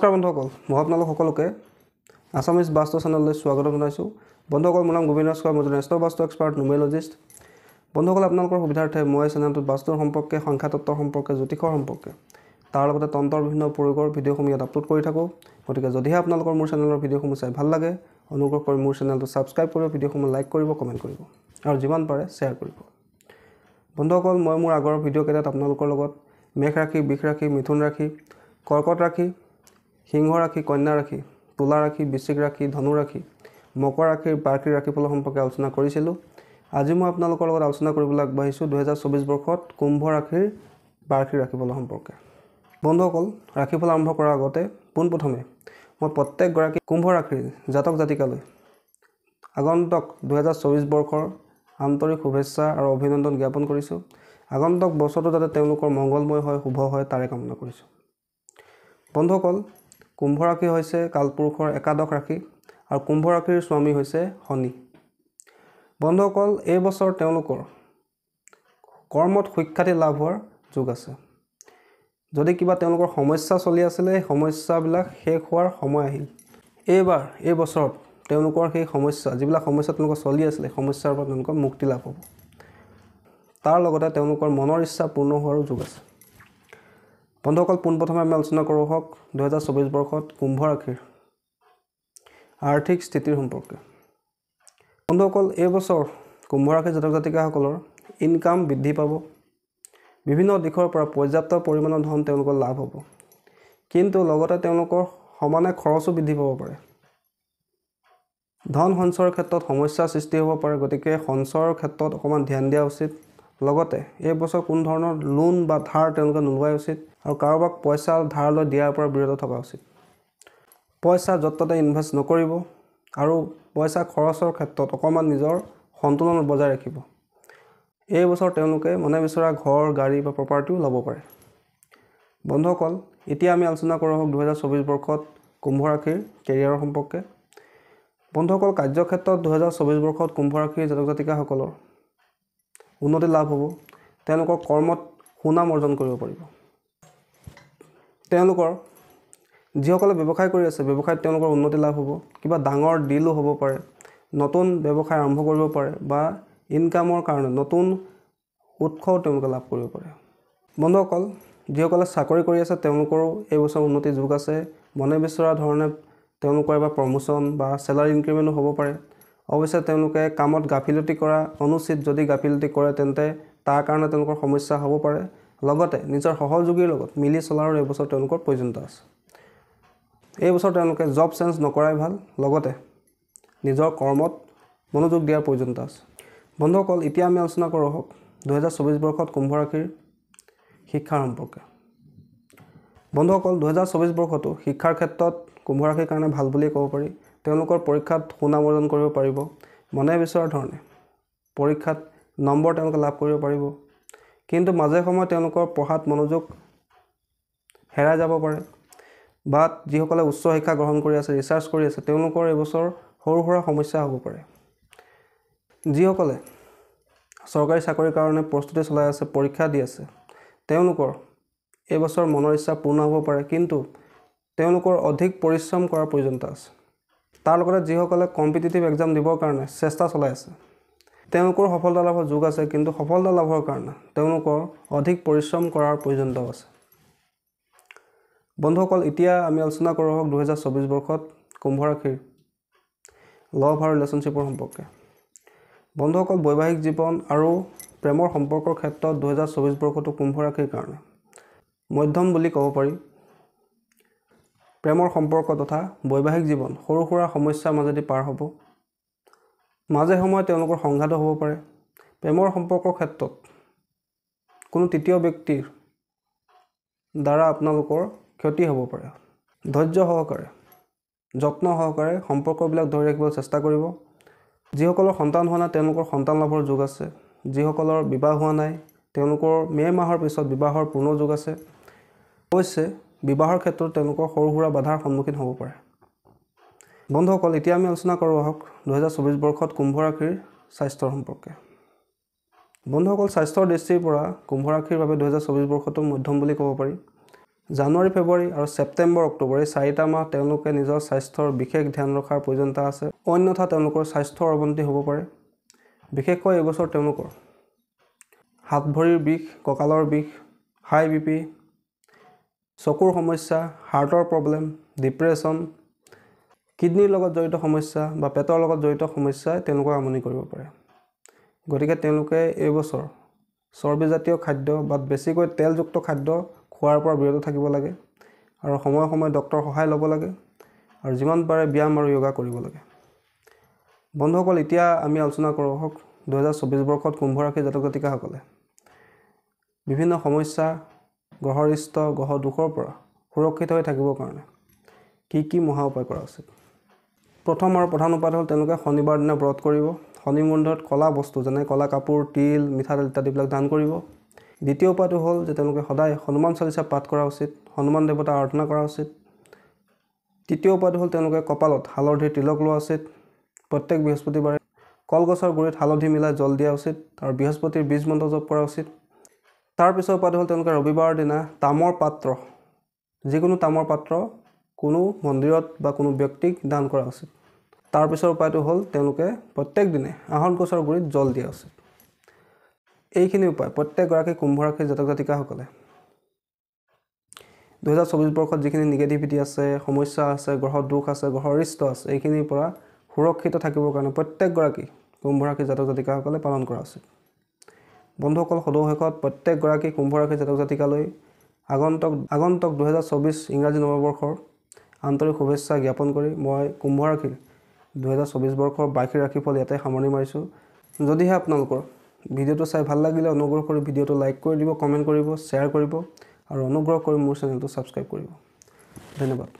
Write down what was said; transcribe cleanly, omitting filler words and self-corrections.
নমস্কাৰ বন্ধুসকল, মই আপোনালোক সকলোকে আছামিজ বাস্তু চেনেললৈ স্বাগতম জনাইছোঁ। বন্ধুসকল, মোৰ নাম গোবিন্দ স্কৰ, মই এজন বাস্তু এক্সপাৰ্ট নিউমেৰলজিষ্ট। বন্ধুসকল, আপোনালোকৰ সুবিধাৰ্থে মই চেনেলটোত বাস্তুৰ সম্পৰ্কে, সংখ্যাতত্বৰ সম্পৰ্কে, জ্যোতিষৰ সম্পৰ্কে, তাৰ লগতে তন্ত্ৰৰ বিভিন্ন প্ৰয়োগৰ ভিডিঅ'সমূহ ইয়াত আপলোড কৰি থাকোঁ। গতিকে যদিহে আপোনালোকৰ মোৰ চেনেলৰ ভিডিঅ'সমূহ চাই ভাল লাগে, অনুগ্ৰহ কৰি মোৰ চেনেলটো ছাবস্ক্ৰাইব কৰিব, ভিডিঅ'সমূহ লাইক কৰিব, কমেণ্ট কৰিব আৰু যিমান পাৰে শ্বেয়াৰ কৰিব। বন্ধুসকল, মই মোৰ আগৰ ভিডিঅ'কেইটাত আপোনালোকৰ লগত মেষ ৰাশি, বৃষ ৰাশি, মিথুন ৰাশি, কৰ্কট ৰাশি, সিংহ ৰাশি, কন্যা ৰাশি, তুলা ৰাশি, বৃশ্চিক ৰাশি, ধনু ৰাশি, মকৰ ৰাশিৰ বাৰ্ষিক ৰাশিফলৰ সম্পৰ্কে আলোচনা কৰিছিলোঁ। আজি মই আপোনালোকৰ লগত আলোচনা কৰিবলৈ আগবাঢ়িছোঁ 2024 বৰ্ষত কুম্ভ ৰাশিৰ বাৰ্ষিক ৰাশিফলৰ সম্পৰ্কে। বন্ধুসকল, ৰাশিফল আৰম্ভ কৰাৰ আগতে পোনপ্ৰথমে মই প্ৰত্যেকগৰাকী কুম্ভ ৰাশিৰ জাতক জাতিকালৈ আগন্তুক 2024 বৰ্ষৰ আন্তৰিক শুভেচ্ছা আৰু অভিনন্দন জ্ঞাপন কৰিছোঁ। আগন্তুক বছৰটো যাতে তেওঁলোকৰ মংগলময় হয়, শুভ হয়, তাৰে কামনা কৰিছোঁ। বন্ধুসকল, কুম্ভ ৰাশি হৈছে কালপুৰুষৰ একাদশ ৰাশি আৰু কুম্ভ ৰাশিৰ স্বামী হৈছে শনি। বন্ধুসকল, এই বছৰ তেওঁলোকৰ কৰ্মত সুখ্যাতি লাভ হোৱাৰ যোগ আছে। যদি কিবা তেওঁলোকৰ সমস্যা চলি আছিলে, সেই সমস্যাবিলাক শেষ হোৱাৰ সময় আহিল। এই বছৰত তেওঁলোকৰ সেই সমস্যা, যিবিলাক সমস্যা তেওঁলোকৰ চলি আছিলে, সমস্যাৰ পৰা তেওঁলোকৰ মুক্তি লাভ হ'ব। তাৰ লগতে তেওঁলোকৰ মনৰ ইচ্ছা পূৰ্ণ হোৱাৰো যোগ আছে। বন্ধুসকল, পোনপ্ৰথমে আমি আলোচনা কৰোঁ 2024 বৰ্ষত কুম্ভ ৰাশিৰ আৰ্থিক স্থিতিৰ সম্পৰ্কে। বন্ধুসকল, এই বছৰ কুম্ভ ৰাশিৰ জাতক জাতিকাসকলৰ ইনকাম বৃদ্ধি পাব। বিভিন্ন দিশৰ পৰা পৰ্যাপ্ত পৰিমাণৰ ধন তেওঁলোকৰ লাভ হ'ব, কিন্তু লগতে তেওঁলোকৰ সমানে খৰচো বৃদ্ধি পাব পাৰে। ধন সঞ্চয়ৰ ক্ষেত্ৰত সমস্যাৰ সৃষ্টি হ'ব পাৰে, গতিকে সঞ্চয়ৰ ক্ষেত্ৰত অকণমান ধ্যান দিয়া উচিত। লগতে এই বছৰ কোনো ধৰণৰ লোন বা ধাৰ তেওঁলোকে নোলোৱাই উচিত আৰু কাৰোবাক পইচা ধাৰলৈ দিয়াৰ পৰা বিৰত থকা উচিত। পইচা য'ত ত'তে ইনভেষ্ট নকৰিব আৰু পইচা খৰচৰ ক্ষেত্ৰত অকণমান নিজৰ সন্তুলন বজাই ৰাখিব। এই বছৰ তেওঁলোকে মনে বিচৰা ঘৰ, গাড়ী বা প্ৰপাৰ্টিও ল'ব পাৰে। বন্ধুসকল, এতিয়া আমি আলোচনা কৰোঁ 2024 বৰ্ষত কুম্ভ ৰাশিৰ কেৰিয়াৰৰ সম্পৰ্কে। বন্ধুসকল, কাৰ্যক্ষেত্ৰত 2024 বৰ্ষত কুম্ভ ৰাশিৰ জাতক জাতিকাসকলৰ উন্নতি লাভ হ'ব। তেওঁলোকৰ কৰ্মত সুনাম অৰ্জন কৰিব পাৰিব। তেওঁলোকৰ যিসকলে ব্যৱসায় কৰি আছে, ব্যৱসায়ত তেওঁলোকৰ উন্নতি লাভ হ'ব। কিবা ডাঙৰ ডিলো হ'ব পাৰে, নতুন ব্যৱসায় আৰম্ভ কৰিব পাৰে বা ইনকামৰ কাৰণে নতুন উৎসও তেওঁলোকে লাভ কৰিব পাৰে। বন্ধুসকল, যিসকলে চাকৰি কৰি আছে, তেওঁলোকৰো এই বছৰ উন্নতিৰ যোগ আছে। মনে বিচৰা ধৰণে তেওঁলোকৰ এবাৰ প্ৰমোশ্যন বা চেলাৰী ইনক্ৰিমেণ্টো হ'ব পাৰে। অৱশ্যে তেওঁলোকে কামত গাফিলতি কৰা অনুচিত। যদি গাফিলতি কৰে তেন্তে তাৰ কাৰণে তেওঁলোকৰ সমস্যা হ'ব পাৰে। লগতে নিজৰ সহযোগীৰ লগত মিলি চলাৰো এই বছৰ তেওঁলোকৰ প্ৰয়োজনীয়তা আছে। এই বছৰ তেওঁলোকে জব চেঞ্জ নকৰাই ভাল, লগতে নিজৰ কৰ্মত মনোযোগ দিয়াৰ প্ৰয়োজনীয়তা আছে। বন্ধুসকল, এতিয়া আমি আলোচনা কৰোঁ 2024 বৰ্ষত কুম্ভ ৰাশিৰ শিক্ষাৰ সম্পৰ্কে। বন্ধুসকল, 2024 বৰ্ষটো শিক্ষাৰ ক্ষেত্ৰত কুম্ভ ৰাশিৰ কাৰণে ভাল বুলিয়েই ক'ব পাৰি। তেওঁলোকৰ পৰীক্ষাত সুনাম অৰ্জন কৰিব পাৰিব। মনে বিচৰা ধৰণে পৰীক্ষাত নম্বৰ তেওঁলোকে লাভ কৰিব পাৰিব, কিন্তু মাজে সময়ে তেওঁলোকৰ পঢ়াত মনোযোগ হেৰাই যাব পাৰে। বা যিসকলে উচ্চ শিক্ষা গ্ৰহণ কৰি আছে, ৰিচাৰ্চ কৰি আছে, তেওঁলোকৰ এইবছৰ সৰু সুৰা সমস্যা হ'ব পাৰে। যিসকলে চৰকাৰী চাকৰিৰ কাৰণে প্ৰস্তুতি চলাই আছে, পৰীক্ষা দি আছে, তেওঁলোকৰ এইবছৰ মনৰ ইচ্ছা পূৰ্ণ হ'ব পাৰে, কিন্তু তেওঁলোকৰ অধিক পৰিশ্ৰম কৰাৰ প্ৰয়োজনীয়তা আছে। তাৰ লগতে যিসকলে কম্পিটিটিভ এক্সাম দিবৰ কাৰণে চেষ্টা চলাই আছে, তেওঁলোকৰ সফলতা লাভৰ যোগ আছে, কিন্তু সফলতা লাভৰ কাৰণে তেওঁলোকৰ অধিক পৰিশ্ৰম কৰাৰ প্ৰয়োজনীয়তাও আছে। বন্ধুসকল, এতিয়া আমি আলোচনা কৰোঁ 2024 বৰ্ষত কুম্ভ ৰাশিৰ লভ আৰু ৰিলেশ্যনশ্বিপৰ সম্পৰ্কে। বন্ধুসকল, বৈবাহিক জীৱন আৰু প্ৰেমৰ সম্পৰ্কৰ ক্ষেত্ৰত 2024 বৰ্ষটো কুম্ভ ৰাশিৰ কাৰণে মধ্যম বুলি ক'ব পাৰি। প্ৰেমৰ সম্পৰ্ক তথা বৈবাহিক জীৱন সৰু সুৰা সমস্যাৰ মাজেদি পাৰ হ'ব। মাজে সময়ে তেওঁলোকৰ সংঘাতো হ'ব পাৰে। প্ৰেমৰ সম্পৰ্কৰ ক্ষেত্ৰত কোনো তৃতীয় ব্যক্তিৰ দ্বাৰা আপোনালোকৰ ক্ষতি হ'ব পাৰে। ধৈৰ্য সহকাৰে, যত্ন সহকাৰে সম্পৰ্কবিলাক ধৰি ৰাখিবলৈ চেষ্টা কৰিব। যিসকলৰ সন্তান হোৱা নাই, তেওঁলোকৰ সন্তান লাভৰ যোগ আছে। যিসকলৰ বিবাহ হোৱা নাই, তেওঁলোকৰ মে' মাহৰ পিছত বিবাহৰ পূৰ্ণ যোগ আছে। অৱশ্যে বিবাহৰ ক্ষেত্ৰত তেওঁলোকৰ সৰু সুৰা বাধাৰ সন্মুখীন হ'ব পাৰে। বন্ধুসকল, এতিয়া আমি আলোচনা কৰোঁ 2024 বৰ্ষত কুম্ভ ৰাশিৰ স্বাস্থ্যৰ সম্পৰ্কে। বন্ধুসকল, স্বাস্থ্যৰ দৃষ্টিৰ পৰা কুম্ভ ৰাশিৰ বাবে 2024 বৰ্ষটো মধ্যম বুলি ক'ব পাৰি। জানুৱাৰী ফেব্ৰুৱাৰী আৰু ছেপ্টেম্বৰ অক্টোবৰ এই 4টা মাহ তেওঁলোকে নিজৰ স্বাস্থ্যৰ বিশেষ ধ্যান ৰখাৰ প্ৰয়োজনীয়তা আছে, অন্যথা তেওঁলোকৰ স্বাস্থ্যৰ অৱনতি হ'ব পাৰে। বিশেষকৈ এইবছৰ তেওঁলোকৰ হাত ভৰিৰ বিষ, কঁকালৰ বিষ, হাই BP, চকুৰ সমস্যা, হাৰ্টৰ প্ৰব্লেম, ডিপ্ৰেশ্যন, কিডনীৰ লগত জড়িত সমস্যা বা পেটৰ লগত জড়িত সমস্যাই তেওঁলোকক আমনি কৰিব পাৰে। গতিকে তেওঁলোকে এইবছৰ চৰ্বিজাতীয় খাদ্য বা বেছিকৈ তেলযুক্ত খাদ্য খোৱাৰ পৰা বিৰত থাকিব লাগে আৰু সময়ে সময়ে ডক্তৰৰ সহায় ল'ব লাগে আৰু যিমান পাৰে ব্যায়াম আৰু যোগা কৰিব লাগে। বন্ধুসকল, এতিয়া আমি আলোচনা কৰোঁ 2024 বৰ্ষত কুম্ভ ৰাশিৰ জাতক জাতিকাসকলে বিভিন্ন সমস্যা, গ্ৰহৰিষ্ট, গ্ৰহ দুখৰ পৰা সুৰক্ষিত হৈ থাকিবৰ কাৰণে কি মহা উপায় কৰা উচিত। প্ৰথম আৰু প্ৰধান উপায় হ'ল তেওঁলোকে শনিবাৰ দিনা ব্ৰত কৰিব। শনি মন্দিৰত ক'লা বস্তু যেনে ক'লা কাপোৰ, তিল, মিঠাতেল ইত্যাদিবিলাক দান কৰিব। দ্বিতীয় উপায়টো হ'ল যে তেওঁলোকে সদায় হনুমান চালিচা পাঠ কৰা উচিত, হনুমান দেৱতা আৰাধনা কৰা উচিত। তৃতীয় উপায়টো হ'ল তেওঁলোকে কপালত হালধিৰ তিলক লোৱা উচিত। প্ৰত্যেক বৃহস্পতিবাৰে কলগছৰ গুৰিত হালধি মিলাই জল দিয়া উচিত আৰু বৃহস্পতিৰ বীজ মন্ত্ৰ জপ কৰা উচিত। তাৰ পিছৰ উপায়টো হ'ল তেওঁলোকে ৰবিবাৰৰ দিনা তামৰ পাত্ৰ, যিকোনো তামৰ পাত্ৰ কোনো মন্দিৰত বা কোনো ব্যক্তিক দান কৰা উচিত। তাৰ পিছৰ উপায়টো হ'ল তেওঁলোকে প্ৰত্যেক দিনে আহত গছৰ গুৰিত জল দিয়া উচিত। এইখিনি উপায় প্ৰত্যেকগৰাকী কুম্ভ ৰাশিৰ জাতক জাতিকাসকলে 2024 বৰ্ষত যিখিনি নিগেটিভিটি আছে, সমস্যা আছে, গ্ৰহ দুখ আছে, গ্ৰহ অৰিষ্ট আছে, এইখিনিৰ পৰা সুৰক্ষিত থাকিবৰ কাৰণে প্ৰত্যেকগৰাকী কুম্ভ ৰাশিৰ জাতক জাতিকাসকলে পালন কৰা উচিত। বন্ধুসকল, সদৌ শেষত প্ৰত্যেকগৰাকী কুম্ভ ৰাশিৰ জাতক জাতিকালৈ আগন্তুক 2024 ইংৰাজী নৱবৰ্ষৰ আন্তৰিক শুভেচ্ছা জ্ঞাপন কৰি মই কুম্ভ ৰাশিৰ 2024 বৰ্ষৰ বাৰ্ষিক ৰাশিফল ইয়াতে সামৰণি মাৰিছোঁ। যদিহে আপোনালোকৰ ভিডিঅ'টো চাই ভাল লাগিলে অনুগ্ৰহ কৰি ভিডিঅ'টো লাইক কৰি দিব, কমেণ্ট কৰিব, শ্বেয়াৰ কৰিব আৰু অনুগ্ৰহ কৰি মোৰ চেনেলটো ছাবস্ক্ৰাইব কৰিব। ধন্যবাদ।